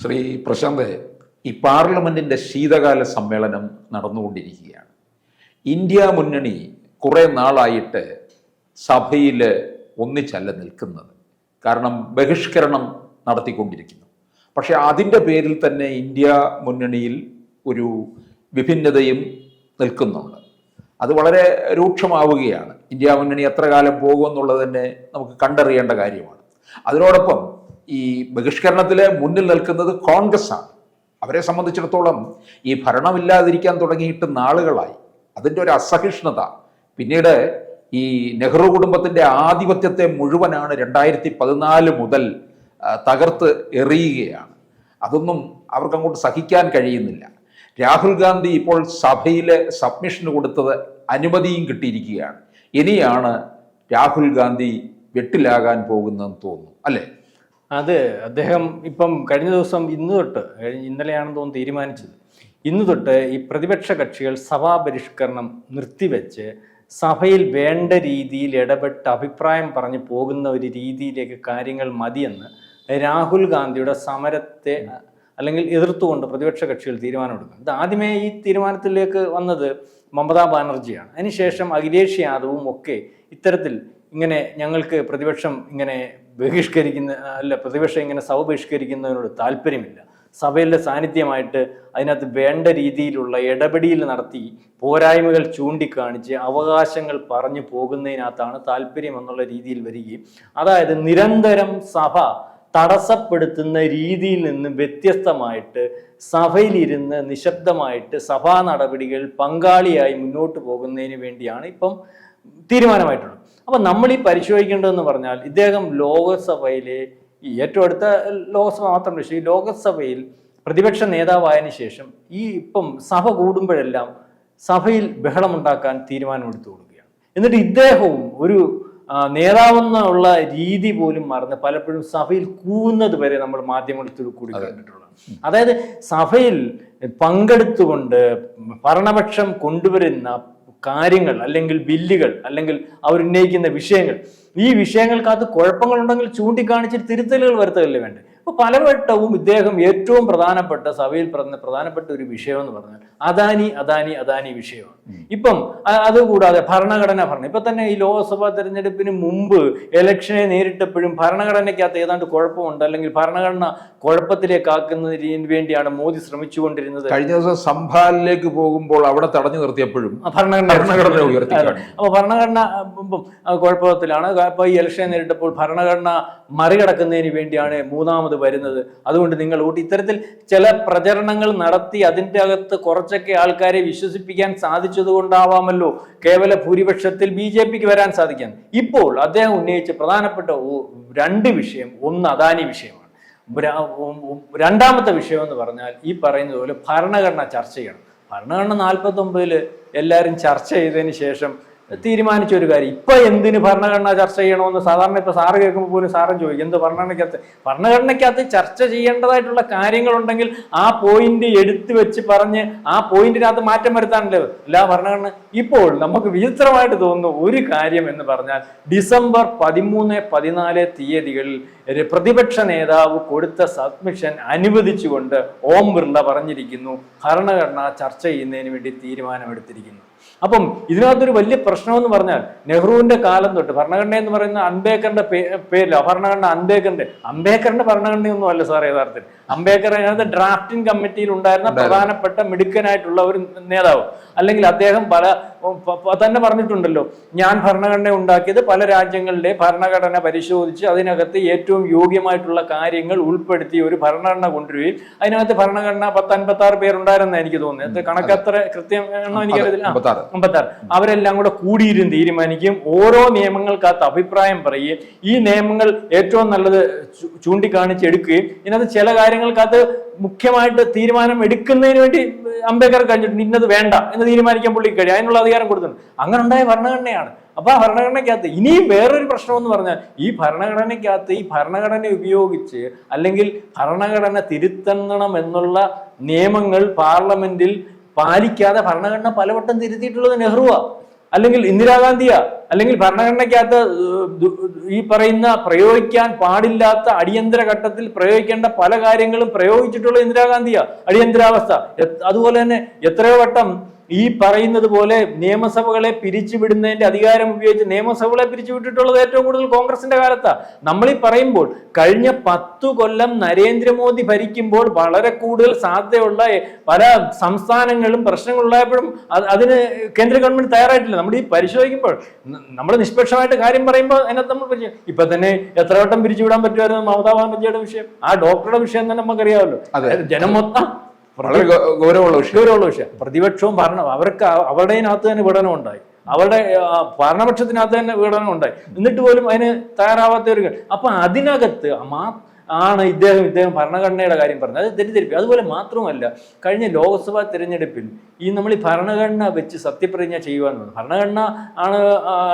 ശ്രീ പ്രശാന്ത്, ഈ പാർലമെന്റിന്റെ ശീതകാല സമ്മേളനം നടന്നുകൊണ്ടിരിക്കുകയാണ്. ഇന്ത്യ മുന്നണി കുറെ നാളായിട്ട് സഭയിൽ ഒന്നിച്ചല്ല നിൽക്കുന്നത്. കാരണം ബഹിഷ്കരണം നടത്തിക്കൊണ്ടിരിക്കുന്നു. പക്ഷെ അതിൻ്റെ പേരിൽ തന്നെ ഇന്ത്യ മുന്നണിയിൽ ഒരു വിഭിന്നതയും നിൽക്കുന്നുണ്ട്. അത് വളരെ രൂക്ഷമാവുകയാണ്. ഇന്ത്യ മുന്നണി എത്ര കാലം പോകുമെന്നുള്ളത് തന്നെ നമുക്ക് കണ്ടറിയേണ്ട കാര്യമാണ്. അതിനോടൊപ്പം ഈ ബഹിഷ്കരണത്തിൽ മുന്നിൽ നിൽക്കുന്നത് കോൺഗ്രസ് ആണ്. അവരെ സംബന്ധിച്ചിടത്തോളം ഈ ഭരണമില്ലാതിരിക്കാൻ തുടങ്ങിയിട്ട് നാളുകളായി. അതിൻ്റെ ഒരു അസഹിഷ്ണുത പിന്നീട് ഈ നെഹ്റു കുടുംബത്തിൻ്റെ ആധിപത്യത്തെ മുഴുവനാണ് 2014 മുതൽ തകർത്ത് എറിയുകയാണ്. അതൊന്നും അവർക്കങ്ങോട്ട് സഹിക്കാൻ കഴിയുന്നില്ല. രാഹുൽ ഗാന്ധി ഇപ്പോൾ സഭയിൽ സബ്മിഷന് കൊടുത്തത് അനുമതിയും കിട്ടിയിരിക്കുകയാണ്. ഇനിയാണ് രാഹുൽ ഗാന്ധി വെട്ടിലാകാൻ പോകുന്നതെന്ന് തോന്നുന്നു, അല്ലേ? അത് അദ്ദേഹം ഇപ്പം കഴിഞ്ഞ ദിവസം ഇന്നലെയാണെന്ന് തോന്നുന്നു തീരുമാനിച്ചത്. ഇന്ന് തൊട്ട് ഈ പ്രതിപക്ഷ കക്ഷികൾ സഭാ ബഹിഷ്കരണം നിർത്തിവെച്ച് സഭയിൽ വേണ്ട രീതിയിൽ ഇടപെട്ട് അഭിപ്രായം പറഞ്ഞു പോകുന്ന ഒരു രീതിയിലേക്ക് കാര്യങ്ങൾ മതിയെന്ന് രാഹുൽ ഗാന്ധിയുടെ സമരത്തെ അല്ലെങ്കിൽ എതിർത്തുകൊണ്ട് പ്രതിപക്ഷ കക്ഷികൾ തീരുമാനമെടുക്കും. ഇത് ആദ്യമേ ഈ തീരുമാനത്തിലേക്ക് വന്നത് മമതാ ബാനർജിയാണ്. അതിനുശേഷം അഖിലേഷ് യാദവും ഒക്കെ ഇത്തരത്തിൽ ഇങ്ങനെ ഞങ്ങൾക്ക് പ്രതിപക്ഷം ഇങ്ങനെ പ്രതിപക്ഷം ഇങ്ങനെ സഭ ബഹിഷ്കരിക്കുന്നതിനോട് താല്പര്യമില്ല, സഭയിലെ സാന്നിധ്യമായിട്ട് അതിനകത്ത് വേണ്ട രീതിയിലുള്ള ഇടപെടൽ നടത്തി പോരായ്മകൾ ചൂണ്ടിക്കാണിച്ച് അവകാശങ്ങൾ പറഞ്ഞു പോകുന്നതിനകത്താണ് താല്പര്യം എന്നുള്ള രീതിയിൽ വരികയും, അതായത് നിരന്തരം സഭ തടസ്സപ്പെടുത്തുന്ന രീതിയിൽ നിന്ന് വ്യത്യസ്തമായിട്ട് സഭയിലിരുന്ന് നിശബ്ദമായിട്ട് സഭാ നടപടികൾ പങ്കാളിയായി മുന്നോട്ട് പോകുന്നതിന് വേണ്ടിയാണ് ഇപ്പം തീരുമാനമായിട്ടുള്ളത്. അപ്പം നമ്മൾ ഈ പരിശോധിക്കേണ്ടതെന്ന് പറഞ്ഞാൽ, ഇദ്ദേഹം ലോകസഭയിലെ ഈ ഏറ്റവും അടുത്ത ലോകസഭ മാത്രമല്ല, ഈ ലോകസഭയിൽ പ്രതിപക്ഷ നേതാവായതിനു ശേഷം ഈ ഇപ്പം സഭ കൂടുമ്പോഴെല്ലാം സഭയിൽ ബഹളമുണ്ടാക്കാൻ തീരുമാനമെടുത്തു കൊടുക്കുകയാണ്. എന്നിട്ട് ഇദ്ദേഹവും ഒരു നേതാവെന്നുള്ള രീതി പോലും മറന്ന് പലപ്പോഴും സഭയിൽ കൂവുന്നത് വരെ നമ്മൾ മാധ്യമത്തിൽ കൂടി കണ്ടിട്ടുള്ളത്. അതായത് സഭയിൽ പങ്കെടുത്തുകൊണ്ട് ഭരണപക്ഷം കൊണ്ടുവരുന്ന കാര്യങ്ങൾ അല്ലെങ്കിൽ ബില്ലുകൾ അല്ലെങ്കിൽ അവരുന്നയിക്കുന്ന വിഷയങ്ങൾ, ഈ വിഷയങ്ങൾക്കകത്ത് കുഴപ്പങ്ങളുണ്ടെങ്കിൽ ചൂണ്ടിക്കാണിച്ചിട്ട് തിരുത്തലുകൾ വരുത്തുകയല്ലേ വേണ്ടത്. അപ്പോൾ പലവട്ടവും ഇദ്ദേഹം ഏറ്റവും പ്രധാനപ്പെട്ട സഭയിൽ പ്രധാനപ്പെട്ട ഒരു വിഷയം എന്ന് പറഞ്ഞാൽ അദാനി വിഷയമാണ്. ഇപ്പം അതുകൂടാതെ ഭരണഘടന ഇപ്പൊ തന്നെ ഈ ലോക്സഭാ തെരഞ്ഞെടുപ്പിന് മുമ്പ് ഇലക്ഷനെ നേരിട്ടപ്പോഴും ഭരണഘടനയ്ക്കകത്ത് ഏതാണ്ട് കുഴപ്പമുണ്ട്, അല്ലെങ്കിൽ ഭരണഘടന കുഴപ്പത്തിലേക്കാക്കുന്നതിന് വേണ്ടിയാണ് മോദി ശ്രമിച്ചുകൊണ്ടിരുന്നത്. കഴിഞ്ഞ ദിവസം സംഭാലിലേക്ക് പോകുമ്പോൾ അവിടെ തടഞ്ഞു നിർത്തിയപ്പോഴും ഭരണഘടന ഉയർത്തി. അപ്പൊ ഭരണഘടന കുഴപ്പത്തിലാണ്. അപ്പൊ ഈ ഇലക്ഷനെ നേരിട്ടപ്പോൾ ഭരണഘടന മറികടക്കുന്നതിന് വേണ്ടിയാണ് മൂന്നാമത് വരുന്നത്, അതുകൊണ്ട് നിങ്ങൾ വോട്ട്. ഇത്തരത്തിൽ ചില പ്രചരണങ്ങൾ നടത്തി അതിൻ്റെ അകത്ത് കുറച്ചൊക്കെ ആൾക്കാരെ വിശ്വസിപ്പിക്കാൻ സാധിച്ചത് കൊണ്ടാവാമല്ലോ കേവല ഭൂരിപക്ഷത്തിൽ BJPക്ക് വരാൻ സാധിക്കാൻ. ഇപ്പോൾ അദ്ദേഹം ഉന്നയിച്ച പ്രധാനപ്പെട്ട 2 വിഷയം, ഒന്ന് അദാനി വിഷയമാണ്. രണ്ടാമത്തെ വിഷയം എന്ന് പറഞ്ഞാൽ ഈ പറയുന്നത് പോലെ ഭരണഘടന ചർച്ച ചെയ്യണം. ഭരണഘടന 49 എല്ലാവരും ചർച്ച ചെയ്തതിന് ശേഷം തീരുമാനിച്ച ഒരു കാര്യം. ഇപ്പൊ എന്തിന് ഭരണഘടന ചർച്ച ചെയ്യണമെന്ന് സാധാരണ ഇപ്പൊ സാറ് കേൾക്കുമ്പോൾ പോലും സാറും ചോദിക്കും, എന്ത് ഭരണഘടനയ്ക്കകത്ത് ചർച്ച ചെയ്യേണ്ടതായിട്ടുള്ള കാര്യങ്ങളുണ്ടെങ്കിൽ ആ പോയിന്റ് എടുത്തു വെച്ച് പറഞ്ഞ് ആ പോയിന്റിനകത്ത് മാറ്റം വരുത്താനല്ലേ എല്ലാ ഭരണഘടന. ഇപ്പോൾ നമുക്ക് വിചിത്രമായിട്ട് തോന്നുന്ന ഒരു കാര്യം എന്ന് പറഞ്ഞാൽ, ഡിസംബർ 13, 14 തീയതികളിൽ പ്രതിപക്ഷ നേതാവ് കൊടുത്ത സബ്മിഷൻ അനുവദിച്ചുകൊണ്ട് ഓം ബിർള പറഞ്ഞിരിക്കുന്നു ഭരണഘടന ചർച്ച ചെയ്യുന്നതിന് വേണ്ടി തീരുമാനമെടുത്തിരിക്കുന്നു. അപ്പം ഇതിനകത്തൊരു വലിയ പ്രശ്നമെന്ന് പറഞ്ഞാൽ, നെഹ്റുവിന്റെ കാലം തൊട്ട് ഭരണഘടന എന്ന് പറയുന്ന അംബേദ്കറിന്റെ പേരില്ല. ഭരണഘടന അംബേദ്കറിന്റെ ഭരണഘടനയൊന്നും അല്ല സാർ. യഥാർത്ഥത്തിൽ അംബേദ്കർ അതിനകത്ത് ഡ്രാഫ്റ്റിംഗ് കമ്മിറ്റിയിൽ ഉണ്ടായിരുന്ന പ്രധാനപ്പെട്ട മിടുക്കനായിട്ടുള്ള ഒരു നേതാവ്. അല്ലെങ്കിൽ അദ്ദേഹം തന്നെ പറഞ്ഞിട്ടുണ്ടല്ലോ, ഞാൻ ഭരണഘടന ഉണ്ടാക്കിയത് പല രാജ്യങ്ങളുടെ ഭരണഘടന പരിശോധിച്ച് അതിനകത്ത് ഏറ്റവും യോഗ്യമായിട്ടുള്ള കാര്യങ്ങൾ ഉൾപ്പെടുത്തി ഒരു ഭരണഘടന കൊണ്ടുവരികയും അതിനകത്ത് ഭരണഘടന 56 പേരുണ്ടായിരുന്ന എനിക്ക് തോന്നുന്നത്. കണക്കത്ര കൃത്യം എനിക്കറിയില്ല, 56. അവരെല്ലാം കൂടെ കൂടിയിരുന്ന് തീരുമാനിക്കും, ഓരോ നിയമങ്ങൾക്കകത്ത് അഭിപ്രായം പറയുകയും ഈ നിയമങ്ങൾ ഏറ്റവും നല്ലത് ചൂണ്ടിക്കാണിച്ച് എടുക്കുകയും ഇതിനകത്ത് ചില കാര്യങ്ങൾക്കകത്ത് മുഖ്യമായിട്ട് തീരുമാനം എടുക്കുന്നതിന് വേണ്ടി അംബേദ്കർ കഴിഞ്ഞിട്ടുണ്ട്, ഇന്നത് വേണ്ട എന്ന് തീരുമാനിക്കാൻ പുള്ളി കഴിയും, അതിനുള്ള അധികാരം കൊടുത്തിട്ടുണ്ട്. അങ്ങനെ ഉണ്ടായ ഭരണഘടനയാണ്. അപ്പൊ ആ ഭരണഘടനയ്ക്കകത്ത് ഇനിയും വേറൊരു പ്രശ്നം എന്ന് പറഞ്ഞാൽ, ഈ ഭരണഘടനയ്ക്കകത്ത് ഈ ഭരണഘടന ഉപയോഗിച്ച് അല്ലെങ്കിൽ ഭരണഘടന തിരുത്തണം എന്നുള്ള നിയമങ്ങൾ പാർലമെന്റിൽ പാലിക്കാതെ ഭരണഘടന പലവട്ടം തിരുത്തിയിട്ടുള്ളത് നെഹ്റുവാ. അല്ലെങ്കിൽ ഇന്ദിരാഗാന്ധിയാ, അല്ലെങ്കിൽ ഭരണഘടനയ്ക്കകത്ത് ഈ പറയുന്ന പ്രയോഗിക്കാൻ പാടില്ലാത്ത അടിയന്തര ഘട്ടത്തിൽ പ്രയോഗിക്കേണ്ട പല കാര്യങ്ങളും പ്രയോഗിച്ചിട്ടുള്ള ഇന്ദിരാഗാന്ധിയാ അടിയന്തരാവസ്ഥ. അതുപോലെ തന്നെ എത്രയോ വട്ടം ഈ പറയുന്നത് പോലെ നിയമസഭകളെ പിരിച്ചുവിടുന്നതിന്റെ അധികാരം ഉപയോഗിച്ച് നിയമസഭകളെ പിരിച്ചുവിട്ടിട്ടുള്ളത് ഏറ്റവും കൂടുതൽ കോൺഗ്രസിന്റെ കാലത്താണ്. നമ്മളീ പറയുമ്പോൾ കഴിഞ്ഞ 10 കൊല്ലം നരേന്ദ്രമോദി ഭരിക്കുമ്പോൾ വളരെ കൂടുതൽ സാധ്യതയുള്ള പല സംസ്ഥാനങ്ങളും പ്രശ്നങ്ങളുണ്ടായപ്പോഴും അതിന് കേന്ദ്ര ഗവൺമെന്റ് തയ്യാറായിട്ടില്ല. നമ്മൾ ഈ പരിശോധിക്കുമ്പോൾ നമ്മൾ നിഷ്പക്ഷമായിട്ട് കാര്യം പറയുമ്പോൾ അതിനകത്ത് നമ്മൾ ഇപ്പൊ തന്നെ എത്ര വട്ടം പിരിച്ചുവിടാൻ പറ്റുമായിരുന്നു മമതാ ബാനർജിയുടെ വിഷയം, ആ ഡോക്ടറുടെ വിഷയം തന്നെ നമുക്കറിയാമല്ലോ. ജനം മൊത്തം വളരെ ഗൗരവമുള്ള വിഷയം. പ്രതിപക്ഷവും അവർക്ക് അവരുടെതിനകത്ത് തന്നെ വിടനം ഉണ്ടായി, അവരുടെ ഭരണപക്ഷത്തിനകത്ത് തന്നെ വിടനം ഉണ്ടായി, എന്നിട്ട് പോലും അതിന് തയ്യാറാവാത്തവർ. അപ്പൊ അതിനകത്ത് ആണ് ഇദ്ദേഹം ഭരണഘടനയുടെ കാര്യം പറഞ്ഞത്. അത് തെറ്റിദ്ധരിപ്പി. അതുപോലെ മാത്രമല്ല, കഴിഞ്ഞ ലോക്സഭാ തിരഞ്ഞെടുപ്പിൽ നമ്മൾ ഈ ഭരണഘടന വെച്ച് സത്യപ്രതിജ്ഞ ചെയ്യുവാനുള്ളത്. ഭരണഘടന ആണ്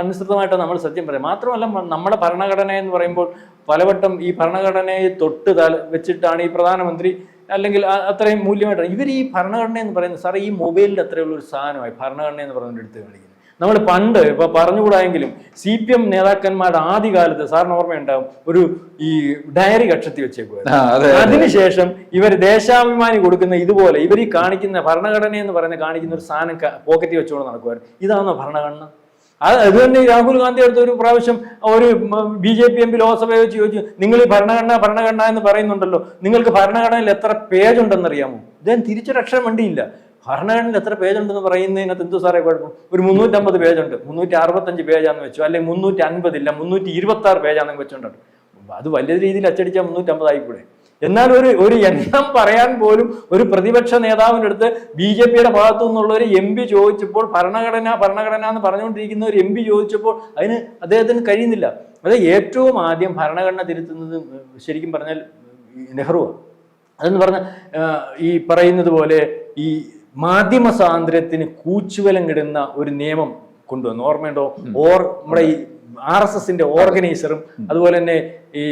അനുസൃതമായിട്ട് നമ്മൾ സത്യം പറയാം. മാത്രമല്ല, നമ്മുടെ ഭരണഘടന എന്ന് പറയുമ്പോൾ പലവട്ടം ഈ ഭരണഘടനയെ തൊട്ട് വെച്ചിട്ടാണ് ഈ പ്രധാനമന്ത്രി അല്ലെങ്കിൽ അത്രയും മൂല്യമായിട്ടാണ് ഇവർ ഈ ഭരണഘടന എന്ന് പറയുന്നത്. സാറേ, ഈ മൊബൈലിൽ അത്രയുള്ള ഒരു സാധനമായി ഭരണഘടന എന്ന് പറയുന്നത് എടുത്ത് കാണിക്കുന്നത്. നമ്മൾ പണ്ട് ഇപ്പൊ പറഞ്ഞുകൂടായെങ്കിലും CPM നേതാക്കന്മാരുടെ ആദ്യകാലത്ത് സാറിന് ഓർമ്മയുണ്ടാവും, ഒരു ഈ ഡയറി കക്ഷത്തി വെച്ചേക്കുമായിരുന്നു. അതിനുശേഷം ഇവർ ദേശാഭിമാനി കൊടുക്കുന്ന ഇതുപോലെ ഇവർ ഈ കാണിക്കുന്ന ഭരണഘടന എന്ന് പറയുന്ന കാണിക്കുന്ന ഒരു സാധനം പോക്കറ്റിൽ വെച്ചുകൊണ്ട് നടക്കുമായിരുന്നു. ഇതാണോ ഭരണഘടന? അത് തന്നെ രാഹുൽ ഗാന്ധി അടുത്ത ഒരു പ്രാവശ്യം ഒരു BJP MP ലോക്സഭയെ വെച്ച് ചോദിച്ചു, നിങ്ങൾ ഈ ഭരണഘടന എന്ന് പറയുന്നുണ്ടല്ലോ, നിങ്ങൾക്ക് ഭരണഘടനയിൽ എത്ര പേജ് ഉണ്ടെന്നറിയാമോ? ഇദ്ദേഹം തിരിച്ചൊരു അക്ഷരം വേണ്ടിയില്ല. ഭരണഘടനയിൽ എത്ര പേജ് ഉണ്ടെന്ന് പറയുന്നതിനകത്ത് എന്തോ സാറേ കുഴപ്പം? ഒരു 350 പേജുണ്ട്, 365 പേജാന്ന് വെച്ചു, അല്ലെങ്കിൽ 350 ഇല്ല 326 പേജാന്ന് വെച്ചോണ്ടോ. അത് വലിയ രീതിയിൽ അച്ചടിച്ചാൽ 350 ആയിക്കൂടെ? എന്നാൽ ഒരു എണ്ണം പറയാൻ പോലും ഒരു പ്രതിപക്ഷ നേതാവിൻ്റെ അടുത്ത് BJPയുടെ ഭാഗത്തു നിന്നുള്ള ഒരു MP ചോദിച്ചപ്പോൾ ഭരണഘടന എന്ന് പറഞ്ഞുകൊണ്ടിരിക്കുന്ന ഒരു MP ചോദിച്ചപ്പോൾ അതിന് അദ്ദേഹത്തിന് കഴിയുന്നില്ല. അത് ഏറ്റവും ആദ്യം ഭരണഘടന തിരുത്തുന്നത് ശരിക്കും പറഞ്ഞാൽ നെഹ്റുവാണ്. അതെന്ന് പറഞ്ഞാൽ ഈ പറയുന്നത് പോലെ ഈ മാധ്യമ സ്വാതന്ത്ര്യത്തിന് കൂച്ചുവലം കിടുന്ന ഒരു നിയമം കൊണ്ടുവന്നു. ഓർമ്മയുണ്ടോ? നമ്മുടെ ഈ RSSന്റെ ഓർഗനൈസറും അതുപോലെ തന്നെ ഈ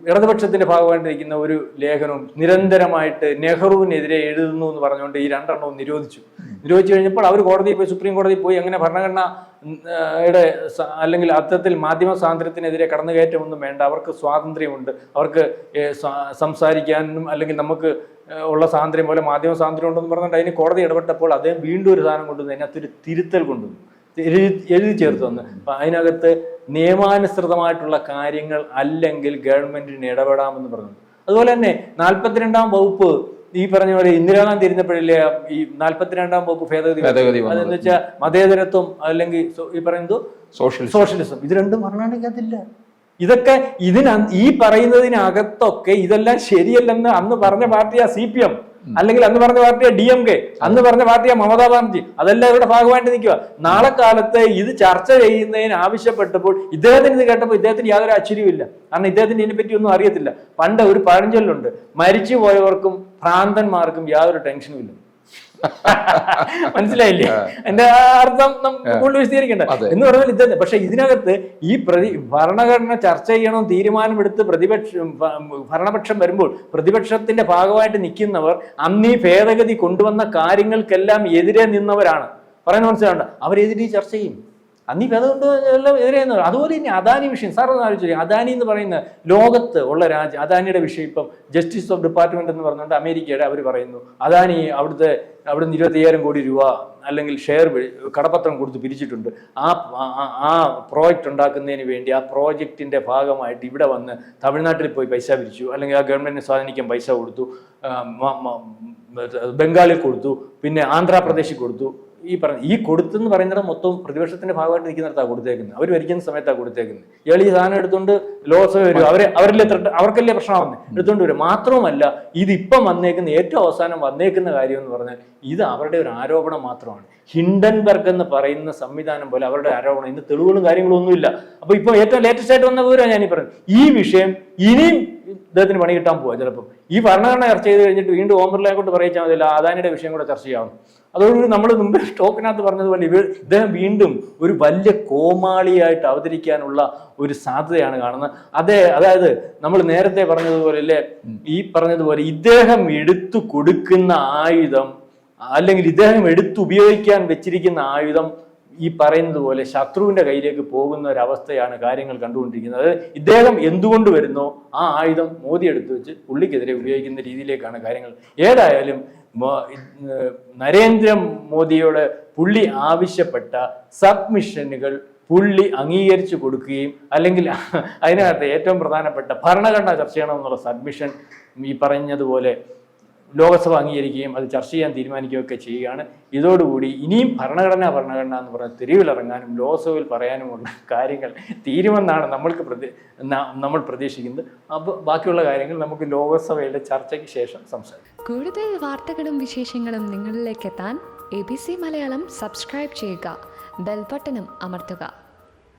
ഇടതുപക്ഷത്തിന്റെ ഭാഗമായിട്ടിരിക്കുന്ന ഒരു ലേഖനവും നിരന്തരമായിട്ട് നെഹ്റുവിനെതിരെ എഴുതുന്നു എന്ന് പറഞ്ഞുകൊണ്ട് ഈ 2 എണ്ണവും നിരോധിച്ചു കഴിഞ്ഞപ്പോൾ അവർ കോടതിയിൽ പോയി, സുപ്രീം കോടതിയിൽ പോയി, അങ്ങനെ ഭരണഘടനയുടെ അല്ലെങ്കിൽ അർത്ഥത്തിൽ മാധ്യമ സ്വാതന്ത്ര്യത്തിനെതിരെ കടന്നുകയറ്റമൊന്നും വേണ്ട, അവർക്ക് സ്വാതന്ത്ര്യമുണ്ട്, അവർക്ക് സംസാരിക്കാനും അല്ലെങ്കിൽ നമുക്ക് ഉള്ള സ്വാതന്ത്ര്യം പോലെ മാധ്യമ സ്വാതന്ത്ര്യം ഉണ്ടെന്ന് പറഞ്ഞിട്ട് അതിന് കോടതി ഇടപെട്ടപ്പോൾ അദ്ദേഹം വീണ്ടും ഒരു സാധനം കൊണ്ടുവന്നു, അതിനകത്തൊരു തിരുത്തൽ കൊണ്ടുവന്നു, എഴുതി ചേർത്ത് വന്ന്. അപ്പം അതിനകത്ത് നിയമാനുസൃതമായിട്ടുള്ള കാര്യങ്ങൾ അല്ലെങ്കിൽ ഗവൺമെന്റിന് ഇടപെടാമെന്ന് പറഞ്ഞു. അതുപോലെ തന്നെ 42-ാം വകുപ്പ് ഈ പറഞ്ഞ പോലെ ഇന്ദിരാഗാന്ധി ഇരുന്നപ്പോഴില്ലേ ഈ 42-ാം വകുപ്പ് ഭേദഗതി, അതെന്ന് വെച്ചാൽ മതേതരത്വം അല്ലെങ്കിൽ ഈ പറയുന്നത് സോഷ്യലിസം, ഇത് രണ്ടും ഭരണഘടനയ്ക്കകത്തില്ല. ഇതൊക്കെ ഈ പറയുന്നതിനകത്തൊക്കെ ഇതെല്ലാം ശരിയല്ലെന്ന് അന്ന് പറഞ്ഞ പാർട്ടിയാ CPM, അല്ലെങ്കിൽ അന്ന് പറഞ്ഞ പാർട്ടിയാ DMK, അന്ന് പറഞ്ഞ പാർട്ടിയാ മമതാ ബാനർജി. അതെല്ലാം ഇവിടെ ഭാഗമായിട്ട് നിൽക്കുക. നാളെ കാലത്ത് ഇത് ചർച്ച ചെയ്യുന്നതിന് ആവശ്യപ്പെട്ടപ്പോൾ ഇദ്ദേഹത്തിന് ഇത് കേട്ടപ്പോൾ ഇദ്ദേഹത്തിന് യാതൊരു ആശ്ചര്യവുമില്ല. കാരണം ഇദ്ദേഹത്തിന് ഇതിനെപ്പറ്റി ഒന്നും അറിയത്തില്ല. പണ്ട് ഒരു പഴഞ്ചൊല്ലുണ്ട്, മരിച്ചു പോയവർക്കും ഭ്രാന്തന്മാർക്കും യാതൊരു ടെൻഷനും ഇല്ല. മനസ്സിലായില്ലേ? എന്റെ അർത്ഥം കൂടുതൽ വിശദീകരിക്കണ്ട എന്ന് പറഞ്ഞാൽ ഇതന്നെ. പക്ഷെ ഇതിനകത്ത് ഈ ഭരണഘടന ചർച്ച ചെയ്യണം തീരുമാനമെടുത്ത് ഭരണപക്ഷം വരുമ്പോൾ പ്രതിപക്ഷത്തിന്റെ ഭാഗമായിട്ട് നിൽക്കുന്നവർ അന്ന് ഈ ഭേദഗതി കൊണ്ടുവന്ന കാര്യങ്ങൾക്കെല്ലാം എതിരെ നിന്നവരാണ്. പറയുന്നത് മനസ്സിലാവണ്ട, അവരെതിരെ ചർച്ച ചെയ്യും. അന്ന് ഈ ഭേദം എല്ലാം എതിരെയെന്ന്. അതുപോലെ ഇനി അദാനി വിഷയം, സാർ ഒന്ന് ആലോചിച്ചു. അദാനി എന്ന് പറയുന്ന ലോകത്ത് ഉള്ള രാജ്യം, അദാനിയുടെ വിഷയം ഇപ്പം ജസ്റ്റിസ് ഓഫ് ഡിപ്പാർട്ട്മെന്റ് എന്ന് പറഞ്ഞുകൊണ്ട് അമേരിക്കയുടെ അവർ പറയുന്നു അദാനി അവിടുന്ന് 25,000 കോടി രൂപ അല്ലെങ്കിൽ ഷെയർ കടപ്പത്രം കൊടുത്ത് പിരിച്ചിട്ടുണ്ട്. ആ പ്രോജക്റ്റ് ഉണ്ടാക്കുന്നതിന് വേണ്ടി ആ പ്രോജക്റ്റിന്റെ ഭാഗമായിട്ട് ഇവിടെ വന്ന് തമിഴ്നാട്ടിൽ പോയി പൈസ പിരിച്ചു, അല്ലെങ്കിൽ ആ ഗവൺമെന്റിനെ സ്വാധീനിക്കാൻ പൈസ കൊടുത്തു, ബംഗാളിൽ കൊടുത്തു, പിന്നെ ആന്ധ്രാപ്രദേശിൽ കൊടുത്തു. ഈ കൊടുത്തെന്ന് പറയുന്നത് മൊത്തം പ്രതിപക്ഷത്തിന്റെ ഭാഗമായിട്ട് നിൽക്കുന്നിടത്താണ് കൊടുത്തേക്കുന്നത്. അവർ ഭരിക്കുന്ന സമയത്താണ് കൊടുത്തേക്കുന്നത്. ഇയാൾ ഈ സാധനം എടുത്തുകൊണ്ട് ലോക്സഭ വരും, അവർക്കല്ലേ പ്രശ്നമാവുന്നത്, എടുത്തുകൊണ്ട് വരും. മാത്രവുമല്ല, ഇതിപ്പം വന്നേക്കുന്ന ഏറ്റവും അവസാനം വന്നേക്കുന്ന കാര്യം എന്ന് പറഞ്ഞാൽ ഇത് അവരുടെ ഒരു ആരോപണം മാത്രമാണ്. ഹിൻഡൻബർഗ് എന്ന് പറയുന്ന സംവിധാനം പോലെ അവരുടെ ആരോപണം. ഇന്ന് തെളിവുകളും കാര്യങ്ങളും ഒന്നുമില്ല. അപ്പൊ ഇപ്പൊ ഏറ്റവും ലേറ്റസ്റ്റ് ആയിട്ട് വന്ന വിവരമാണ് ഞാനീ പറയുന്നത്. ഈ വിഷയം ഇനിയും ഇദ്ദേഹത്തിന് പണി കിട്ടാൻ പോവാ. ചിലപ്പോൾ ഈ ഭരണഘടന ചർച്ച ചെയ്ത് കഴിഞ്ഞിട്ട് വീണ്ടും ഓം ബിർളയെ കൊണ്ട് പറയിച്ചാൽ മതിയല്ല, അദാനിയുടെ വിഷയം കൂടെ ചർച്ച ചെയ്യാവും. അതോടുകൂടി നമ്മൾ മുമ്പ് സ്റ്റോക്കിനകത്ത് പറഞ്ഞതുപോലെ ഇദ്ദേഹം വീണ്ടും ഒരു വലിയ കോമാളിയായിട്ട് അവതരിക്കാനുള്ള ഒരു സാധ്യതയാണ് കാണുന്നത്. അതായത് നമ്മൾ നേരത്തെ പറഞ്ഞതുപോലെ അല്ലേ, ഈ പറഞ്ഞതുപോലെ ഇദ്ദേഹം എടുത്തു കൊടുക്കുന്ന ആയുധം അല്ലെങ്കിൽ ഇദ്ദേഹം എടുത്തുപയോഗിക്കാൻ വെച്ചിരിക്കുന്ന ആയുധം ഈ പറയുന്നത് പോലെ ശത്രുവിന്റെ കയ്യിലേക്ക് പോകുന്ന ഒരവസ്ഥയാണ് കാര്യങ്ങൾ കണ്ടുകൊണ്ടിരിക്കുന്നത്. ഇദ്ദേഹം എന്തുകൊണ്ട് വരുന്നോ ആ ആയുധം മോദി എടുത്തു വെച്ച് പുള്ളിക്കെതിരെ ഉപയോഗിക്കുന്ന രീതിയിലേക്കാണ് കാര്യങ്ങൾ. ഏതായാലും നരേന്ദ്രമോദിയോട് പുള്ളി ആവശ്യപ്പെട്ട സബ്മിഷനുകൾ പുള്ളി അംഗീകരിച്ചു കൊടുക്കുകയും അല്ലെങ്കിൽ അതിനകത്ത് ഏറ്റവും പ്രധാനപ്പെട്ട ഭരണഘടന ചർച്ച ചെയ്യണമെന്നുള്ള സബ്മിഷൻ ഈ പറഞ്ഞതുപോലെ ലോകസഭ അംഗീകരിക്കുകയും അത് ചർച്ച ചെയ്യാൻ തീരുമാനിക്കുകയൊക്കെ ചെയ്യുകയാണ്. ഇതോടുകൂടി ഇനിയും ഭരണഘടന എന്ന് പറഞ്ഞ തെരുവിലിറങ്ങാനും ലോകസഭയിൽ പറയാനുമുള്ള കാര്യങ്ങൾ തീരുമെന്നാണ് നമ്മൾ പ്രതീക്ഷിക്കുന്നത്. അപ്പോൾ ബാക്കിയുള്ള കാര്യങ്ങൾ നമുക്ക് ലോകസഭയുടെ ചർച്ചയ്ക്ക് ശേഷം സംസാരിക്കാം. കൂടുതൽ വാർത്തകളും വിശേഷങ്ങളും നിങ്ങളിലേക്ക് എത്താൻ ABC മലയാളം സബ്സ്ക്രൈബ് ചെയ്യുക, ബെൽ ബട്ടണും അമർത്തുക.